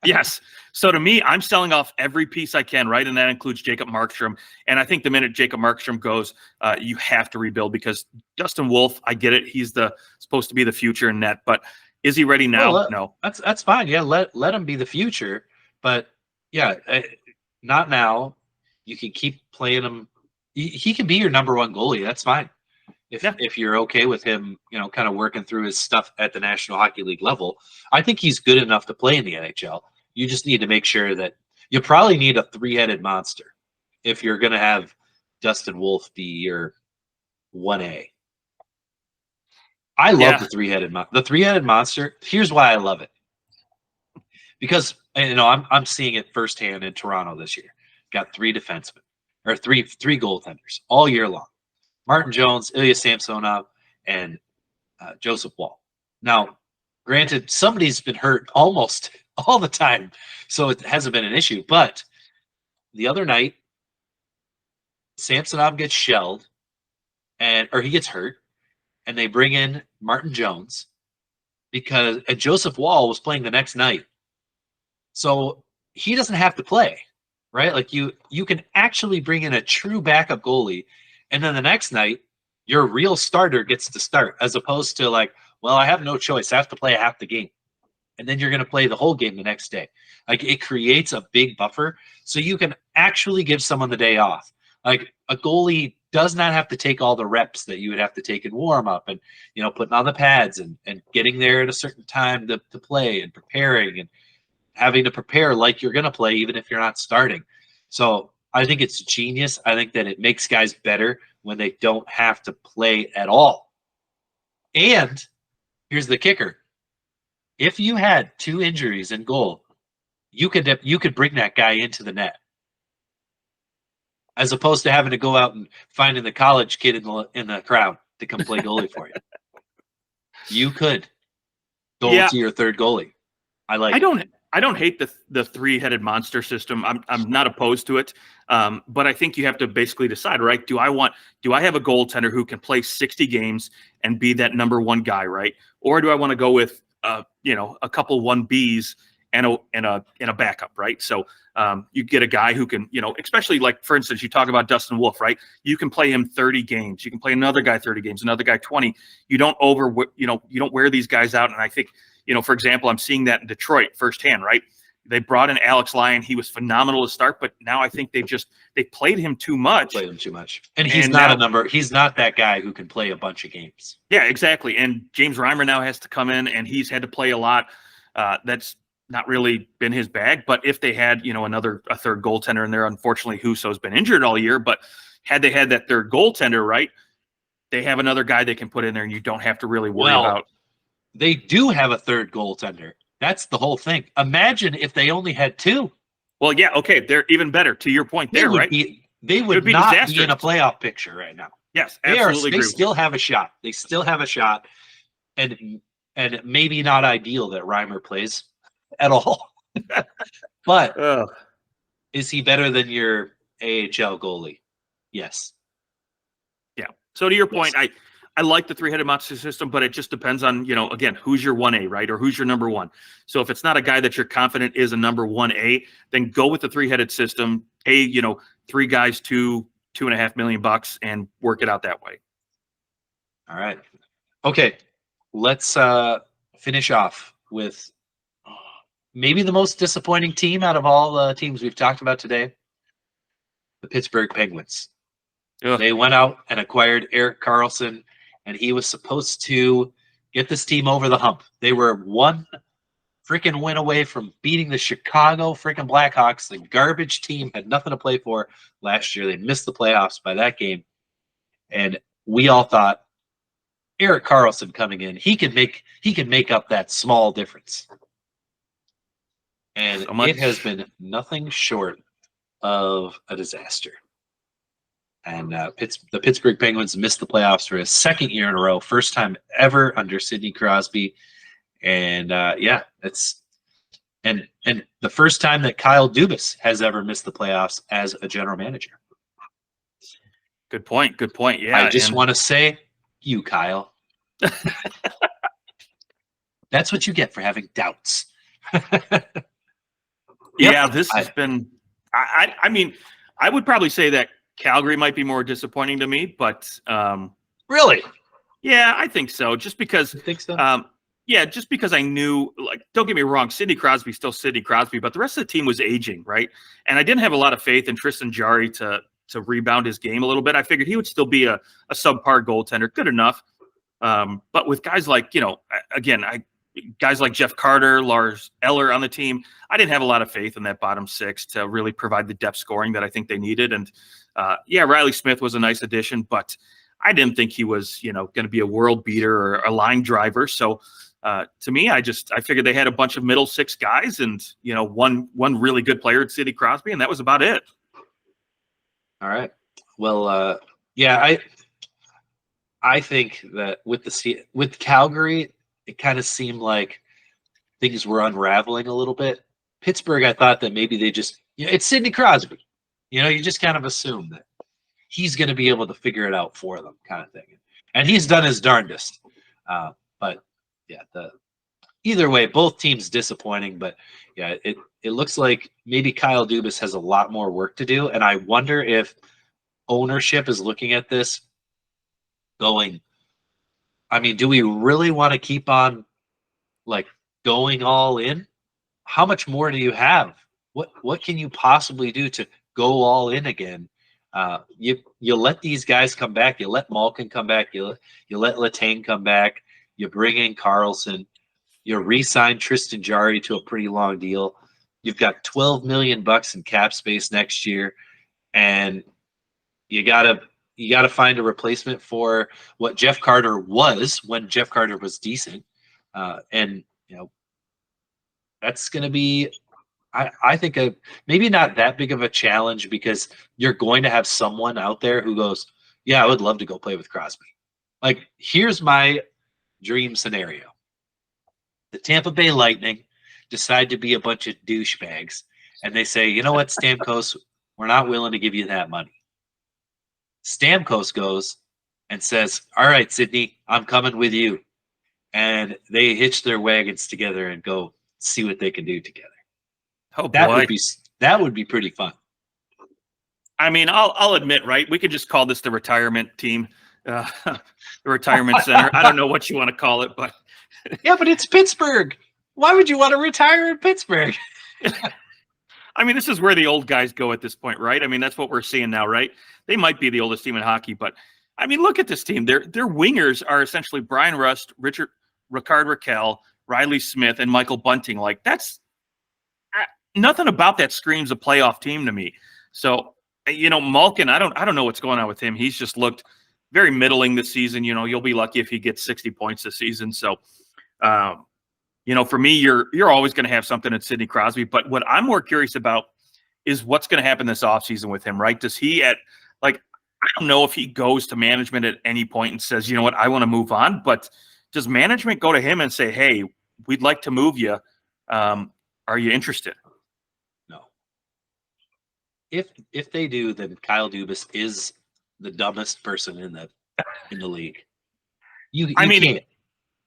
Yes. So to me, I'm selling off every piece I can, right? And that includes Jacob Markstrom. And I think the minute Jacob Markstrom goes, you have to rebuild because Dustin Wolf, I get it. He's supposed to be the future in net, but is he ready now? Well, no. That's fine. Yeah, let him be the future. But yeah, not now. You can keep playing him. He can be your number one goalie. That's fine. If you're okay with him, kind of working through his stuff at the National Hockey League level, I think he's good enough to play in the NHL. You just need to make sure that you probably need a three-headed monster if you're going to have Dustin Wolf be your 1A. I love the three-headed monster. Here's why I love it. Because I'm seeing it firsthand in Toronto this year. Got three defensemen or three goaltenders all year long. Martin Jones, Ilya Samsonov, and Joseph Wall. Now, granted, somebody's been hurt almost all the time, so it hasn't been an issue. But the other night, Samsonov gets shelled, or he gets hurt, and they bring in Martin Jones because Joseph Wall was playing the next night, so he doesn't have to play, right? Like you can actually bring in a true backup goalie, and then the next night your real starter gets to start, as opposed to like, well, I have no choice, I have to play half the game, and then you're going to play the whole game the next day. Like it creates a big buffer, so you can actually give someone the day off. Like a goalie does not have to take all the reps that you would have to take in warm up, and putting on the pads and getting there at a certain time to play and preparing and having to prepare like you're going to play even if you're not starting. So I think it's genius. I think that it makes guys better when they don't have to play at all. And here's the kicker. If you had 2 injuries in goal, you could bring that guy into the net, as opposed to having to go out and finding the college kid in the crowd to come play goalie for you. You could go to your third goalie. I don't hate the 3-headed monster system. I'm not opposed to it, but I think you have to basically decide, right? Do I have a goaltender who can play 60 games and be that number one guy, right? Or do I want to go with a couple 1Bs and a backup, right? So you get a guy who can, especially like, for instance, you talk about Dustin Wolf, right? You can play him 30 games. You can play another guy 30 games, another guy 20. You don't wear these guys out. And I think, for example, I'm seeing that in Detroit firsthand, right? They brought in Alex Lyon. He was phenomenal to start, but now I think they played him too much. And he's not that guy who can play a bunch of games. Yeah, exactly. And James Reimer now has to come in, and he's had to play a lot. That's not really been his bag. But if they had, a third goaltender in there, unfortunately, Husso's been injured all year. But had they had that third goaltender, right, they have another guy they can put in there, and you don't have to really worry about. They do have a third goaltender. That's the whole thing. Imagine if they only had 2. Well, yeah, okay, they're even better. To your point there, right? They would not be in a playoff picture right now. Yes, absolutely. They still have a shot. They still have a shot, and maybe not ideal that Reimer plays at all. But is he better than your AHL goalie? Yes. Yeah. So to your point, I like the 3-headed monster system, but it just depends on, again, who's your 1A, right? Or who's your number 1. So if it's not a guy that you're confident is a number 1A, then go with the 3-headed system, pay, 3 guys $2.5 million and work it out that way. All right. Okay. Let's finish off with maybe the most disappointing team out of all the teams we've talked about today, the Pittsburgh Penguins. Ugh. They went out and acquired Erik Karlsson, and he was supposed to get this team over the hump. They were 1 freaking win away from beating the Chicago freaking Blackhawks. The garbage team had nothing to play for last year. They missed the playoffs by that game. And we all thought, Erik Karlsson coming in, he can make up that small difference. And it has been nothing short of a disaster. And the Pittsburgh Penguins missed the playoffs for a 2nd year in a row, first time ever under Sidney Crosby. And it's and the first time that Kyle Dubas has ever missed the playoffs as a general manager. Good point. Yeah. I just want to say, you, Kyle. That's what you get for having doubts. Yeah, this has been. I mean, I would probably say that Calgary might be more disappointing to me, but really, yeah, I think so. Just because, you think so? Yeah, just because I knew, like, don't get me wrong, Sidney Crosby's still Sidney Crosby, but the rest of the team was aging, right? And I didn't have a lot of faith in Tristan Jarry to rebound his game a little bit. I figured he would still be a subpar goaltender, good enough. But with guys like, guys like Jeff Carter, Lars Eller on the team, I didn't have a lot of faith in that bottom 6 to really provide the depth scoring that I think they needed. And Riley Smith was a nice addition, but I didn't think he was, going to be a world beater or a line driver. So to me, I figured they had a bunch of middle 6 guys and, one really good player at Sidney Crosby, and that was about it. All right. Well, I think that with Calgary, it kind of seemed like things were unraveling a little bit. Pittsburgh, I thought that maybe they just, it's Sidney Crosby. You just kind of assume that he's going to be able to figure it out for them, kind of thing. And he's done his darndest. But yeah, either way, both teams disappointing. But yeah, it looks like maybe Kyle Dubas has a lot more work to do, and I wonder if ownership is looking at this, going, I mean, do we really want to keep on like going all in? How much more do you have? What can you possibly do to go all in again? You let these guys come back. You let Malkin come back. You let Letang come back. You bring in Carlson. You re-sign Tristan Jarry to a pretty long deal. You've got $12 million in cap space next year, and you gotta find a replacement for what Jeff Carter was when Jeff Carter was decent, and that's going to be, I think, maybe not that big of a challenge, because you're going to have someone out there who goes, yeah, I would love to go play with Crosby. Like, here's my dream scenario. The Tampa Bay Lightning decide to be a bunch of douchebags, and they say, you know what, Stamkos, we're not willing to give you that money. Stamkos goes and says, all right, Sidney, I'm coming with you. And they hitch their wagons together and go see what they can do together. Oh, boy. That would be pretty fun. I mean, I'll admit, right? We could just call this the retirement team, the retirement center. I don't know what you want to call it, but yeah, but it's Pittsburgh. Why would you want to retire in Pittsburgh? I mean, this is where the old guys go at this point, right? I mean, that's what we're seeing now, right? They might be the oldest team in hockey, but I mean, look at this team. Their wingers are essentially Brian Rust, Ricard Raquel, Riley Smith, and Michael Bunting. Like, that's nothing about that screams a playoff team to me. So, Malkin, I don't know what's going on with him. He's just looked very middling this season. You'll be lucky if he gets 60 points this season. So, for me, you're always going to have something at Sidney Crosby. But what I'm more curious about is what's going to happen this offseason with him, right? Does he I don't know if he goes to management at any point and says, you know what, I want to move on. But does management go to him and say, hey, we'd like to move you? Are you interested? No. If they do, then Kyle Dubas is the dumbest person in the league. You can't.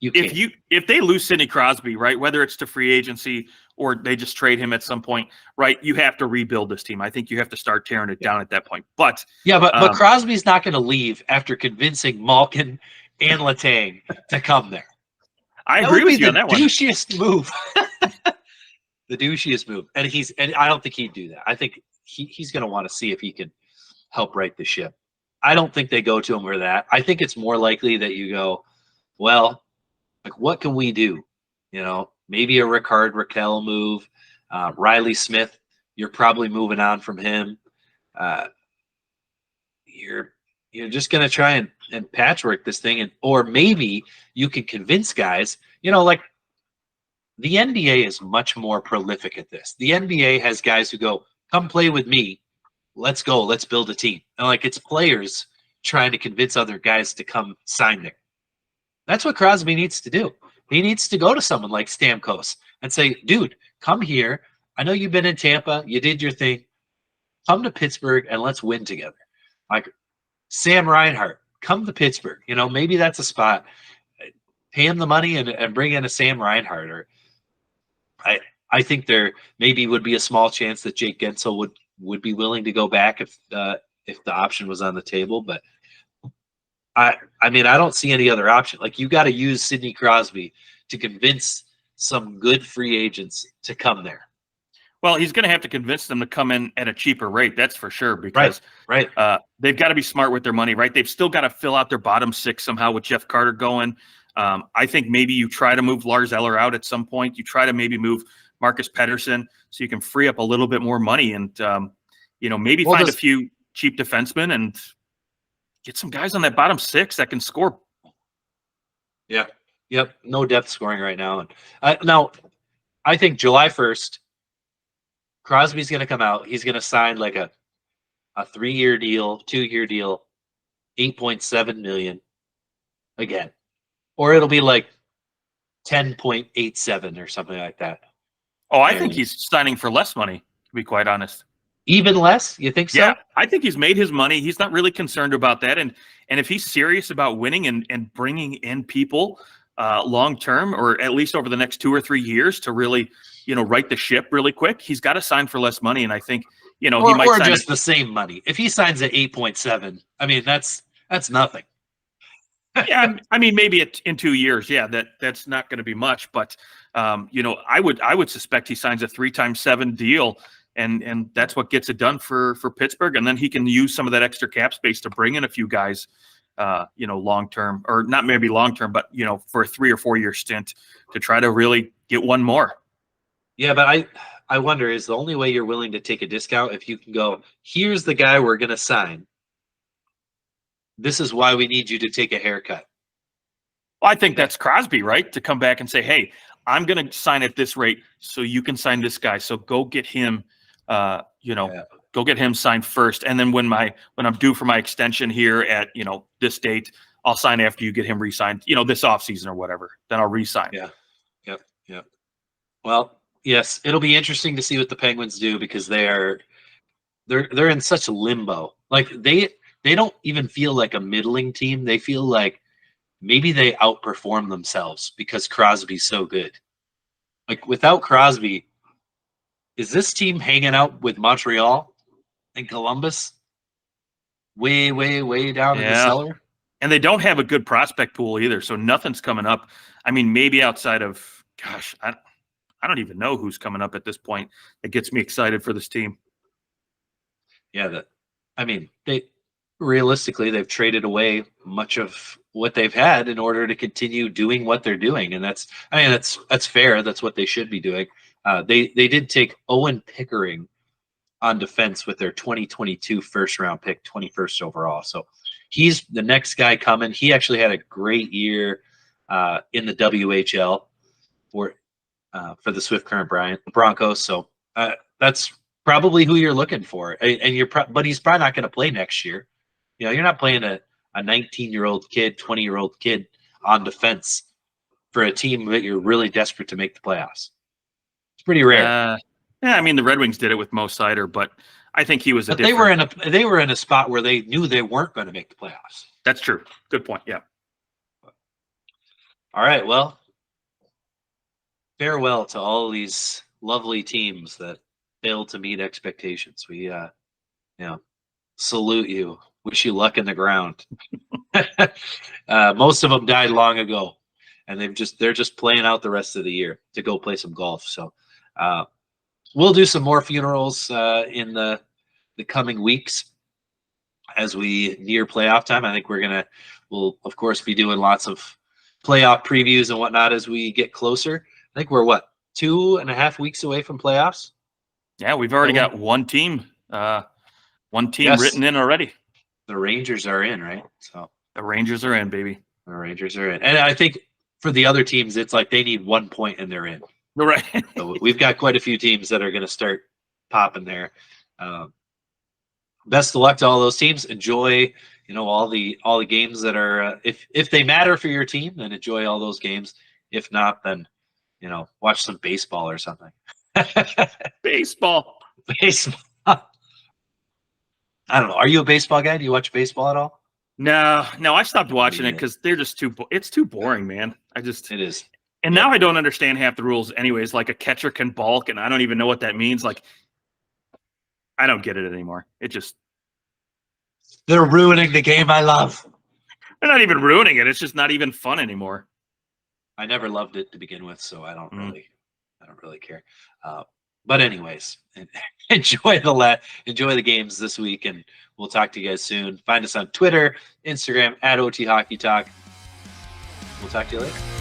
If they lose Sidney Crosby, right, whether it's to free agency or they just trade him at some point, right, you have to rebuild this team. I think you have to start tearing it down at that point. But but Crosby's not going to leave after convincing Malkin and Letang to come there. I agree with you on that one. The douchiest move. The douchiest move. And I don't think he'd do that. I think he's going to want to see if he can help right the ship. I don't think they go to him for that. I think it's more likely that you go, well, like, what can we do? Maybe a Ricard Raquel move. Riley Smith, you're probably moving on from him. You're just going to try and patchwork this thing. Or maybe you can convince guys, like the NBA is much more prolific at this. The NBA has guys who go, come play with me. Let's go. Let's build a team. And it's players trying to convince other guys to come sign there. That's what Crosby needs to do. He needs to go to someone like Stamkos and say, dude, come here. I know you've been in Tampa. You did your thing. Come to Pittsburgh and let's win together. Like Sam Reinhart, come to Pittsburgh. Maybe that's a spot. Pay him the money and bring in a Sam Reinhart. Or I think there maybe would be a small chance that Jake Gensel would be willing to go back if the option was on the table. But I mean, I don't see any other option. Like, you got to use Sidney Crosby to convince some good free agents to come there. Well, he's going to have to convince them to come in at a cheaper rate. That's for sure. Because right. They've got to be smart with their money, right? They've still got to fill out their bottom six somehow with Jeff Carter going. I think maybe you try to move Lars Eller out at some point. You try to maybe move Marcus Pettersson so you can free up a little bit more money and, maybe find a few cheap defensemen and get some guys on that bottom six that can score. Yeah. Yep. No depth scoring right now. Now, I think July 1st, Crosby's going to come out. He's going to sign like a 3-year deal, 2-year deal, $8.7 million. again, or it'll be like 10.87 or something like that. Oh, I think he's signing for less money, to be quite honest. Even less? You think so? Yeah, I think he's made his money. He's not really concerned about that. And if he's serious about winning and bringing in people long term, or at least over the next 2 or 3 years to really, right the ship really quick, he's got to sign for less money. And I think, he might or sign just the same money. If he signs at 8.7, I mean, that's nothing. Yeah, I mean, maybe in 2 years, yeah, that's not going to be much. But I would suspect he signs a 3x7 deal. And that's what gets it done for Pittsburgh. And then he can use some of that extra cap space to bring in a few guys, long term, or not maybe long term, but for a 3 or 4 year stint to try to really get one more. Yeah, but I wonder, is the only way you're willing to take a discount if you can go, here's the guy we're going to sign. This is why we need you to take a haircut. Well, I think that's Crosby, right? To come back and say, hey, I'm going to sign at this rate so you can sign this guy. So go get him. Go get him signed first. And then when I'm due for my extension here at, this date, I'll sign after you get him re-signed, this offseason or whatever. Then I'll re-sign. Yeah. Yep. Well, yes, it'll be interesting to see what the Penguins do, because they're in such limbo. Like they don't even feel like a middling team. They feel like maybe they outperform themselves because Crosby's so good. Like without Crosby, is this team hanging out with Montreal and Columbus way, way, way down in the cellar? And they don't have a good prospect pool either, so nothing's coming up. I mean, maybe outside of, gosh, I don't even know who's coming up at this point. It gets me excited for this team. Yeah, realistically, they've traded away much of what they've had in order to continue doing what they're doing, and that's fair. That's what they should be doing. They did take Owen Pickering on defense with their 2022 first round pick, 21st overall. So he's the next guy coming. He actually had a great year in the WHL for the Swift Current Broncos. So that's probably who you're looking for. And but he's probably not going to play next year. You're not playing a 19-year-old kid, 20-year-old kid on defense for a team that you're really desperate to make the playoffs. It's pretty rare. Yeah, I mean the Red Wings did it with Mo Sider, but I think he was they were in a spot where they knew they weren't going to make the playoffs. That's true. Good point. Yeah. All right. Well, farewell to all of these lovely teams that failed to meet expectations. We salute you. Wish you luck in the ground. Most of them died long ago, and they're just playing out the rest of the year to go play some golf. So we'll do some more funerals in the coming weeks as we near playoff time. I think we'll of course be doing lots of playoff previews and whatnot as we get closer. I think we're 2.5 weeks away from playoffs. Yeah, we've already got one team written in already. The Rangers are in, right? So the Rangers are in, baby. The Rangers are in. And I think for the other teams, it's like they need 1 point and they're in. Right. So we've got quite a few teams that are going to start popping there. Best of luck to all those teams. Enjoy, all the games that are if they matter for your team, then enjoy all those games. If not, then watch some baseball or something. Baseball. I don't know. Are you a baseball guy? Do you watch baseball at all? No, I stopped watching it because they're just it's too boring, man. It is. And now I don't understand half the rules anyways. Like a catcher can balk, and I don't even know what that means. Like, I don't get it anymore. They're ruining the game I love. They're not even ruining it. It's just not even fun anymore. I never loved it to begin with, so I don't really care. But anyways, enjoy the games this week, and we'll talk to you guys soon. Find us on Twitter, Instagram @OT Hockey Talk. We'll talk to you later.